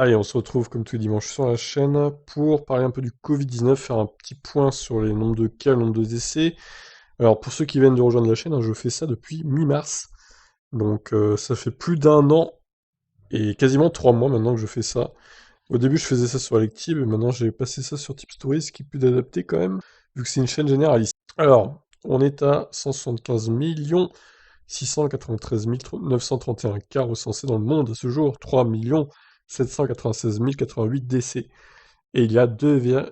Allez, on se retrouve comme tous les dimanches sur la chaîne pour parler un peu du Covid-19, faire un petit point sur les nombres de cas, le nombre de décès. Alors pour ceux qui viennent de rejoindre la chaîne, hein, je fais ça depuis mi-mars. Donc ça fait plus d'un an et quasiment 3 mois maintenant que je fais ça. Au début je faisais ça sur Alectib et maintenant j'ai passé ça sur Tipstory, ce qui est plus adapté quand même, vu que c'est une chaîne généraliste. Alors, on est à 175 693 931 cas recensés dans le monde à ce jour, 3 796 088 décès. Et il y a 2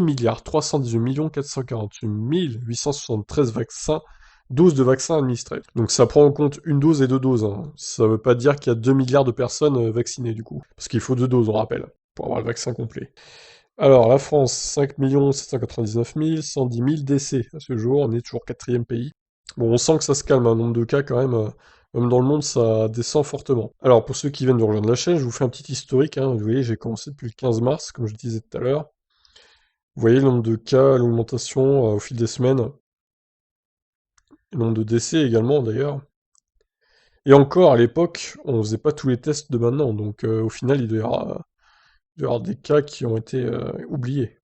milliards 318 448 873 vaccins, doses de vaccins administrées. Donc ça prend en compte une dose et deux doses, hein. Ça veut pas dire qu'il y a 2 milliards de personnes vaccinées du coup. Parce qu'il faut deux doses, on rappelle, pour avoir le vaccin complet. Alors la France, 5 799 110 000 décès. À ce jour, on est toujours quatrième pays. Bon, on sent que ça se calme, un nombre de cas quand même, même dans le monde, ça descend fortement. Alors, pour ceux qui viennent de rejoindre la chaîne, je vous fais un petit historique, hein. Vous voyez, j'ai commencé depuis le 15 mars, comme je disais tout à l'heure. Vous voyez le nombre de cas, l'augmentation au fil des semaines, le nombre de décès également d'ailleurs. Et encore, à l'époque, on faisait pas tous les tests de maintenant, donc au final, il doit y avoir des cas qui ont été oubliés.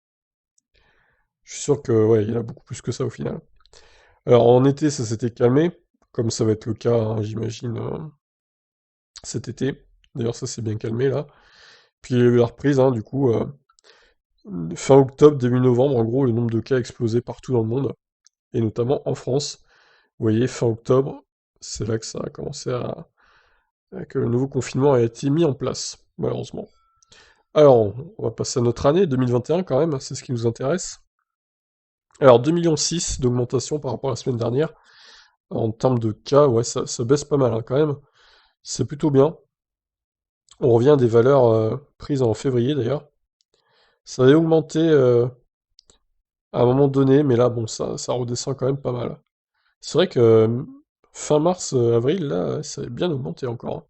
Je suis sûr que, ouais, il y en a beaucoup plus que ça au final. Alors, en été, ça s'était calmé, comme ça va être le cas, hein, j'imagine, cet été. D'ailleurs, ça s'est bien calmé là. Puis il y a eu la reprise, hein, du coup, fin octobre, début novembre, en gros, le nombre de cas a explosé partout dans le monde, et notamment en France. Vous voyez, fin octobre, c'est là que ça a commencé que le nouveau confinement a été mis en place, malheureusement. Alors, on va passer à notre année, 2021 quand même, c'est ce qui nous intéresse. Alors, 2,6 millions d'augmentation par rapport à la semaine dernière. En termes de cas, ouais, ça baisse pas mal, hein, quand même. C'est plutôt bien. On revient à des valeurs prises en février, d'ailleurs. Ça avait augmenté à un moment donné, mais là, bon, ça redescend quand même pas mal. C'est vrai que fin mars, avril, là, ça a bien augmenté encore, hein.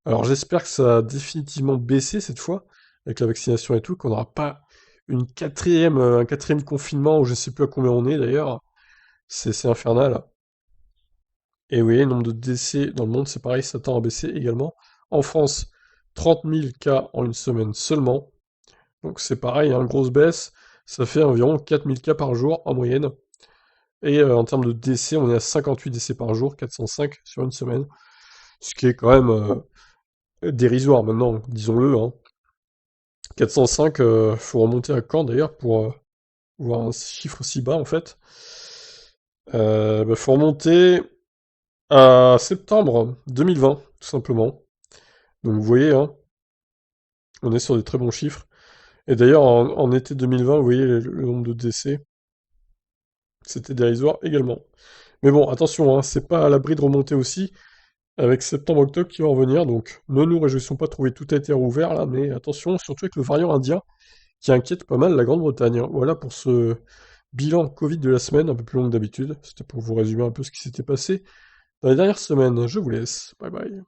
Alors j'espère que ça a définitivement baissé cette fois, avec la vaccination et tout, qu'on n'aura pas un quatrième confinement où je sais plus à combien on est d'ailleurs. C'est infernal. Et oui, le nombre de décès dans le monde, c'est pareil, ça tend à baisser également. En France, 30 000 cas en une semaine seulement. Donc c'est pareil, hein, grosse baisse. Ça fait environ 4 000 cas par jour en moyenne. Et en termes de décès, on est à 58 décès par jour, 405 sur une semaine. Ce qui est quand même dérisoire maintenant, disons-le, hein. 405, faut remonter à quand d'ailleurs pour voir un chiffre si bas en fait. Faut remonter à septembre 2020, tout simplement. Donc vous voyez, hein, on est sur des très bons chiffres. Et d'ailleurs, en été 2020, vous voyez le nombre de décès, c'était dérisoire également. Mais bon, attention, hein, c'est pas à l'abri de remonter aussi, avec septembre-octobre qui va revenir, donc ne nous réjouissons pas de trouver tout a été rouvert là, mais attention, surtout avec le variant indien, qui inquiète pas mal la Grande-Bretagne, hein. Voilà pour ce bilan Covid de la semaine, un peu plus long que d'habitude. C'était pour vous résumer un peu ce qui s'était passé dans les dernières semaines. Je vous laisse. Bye bye.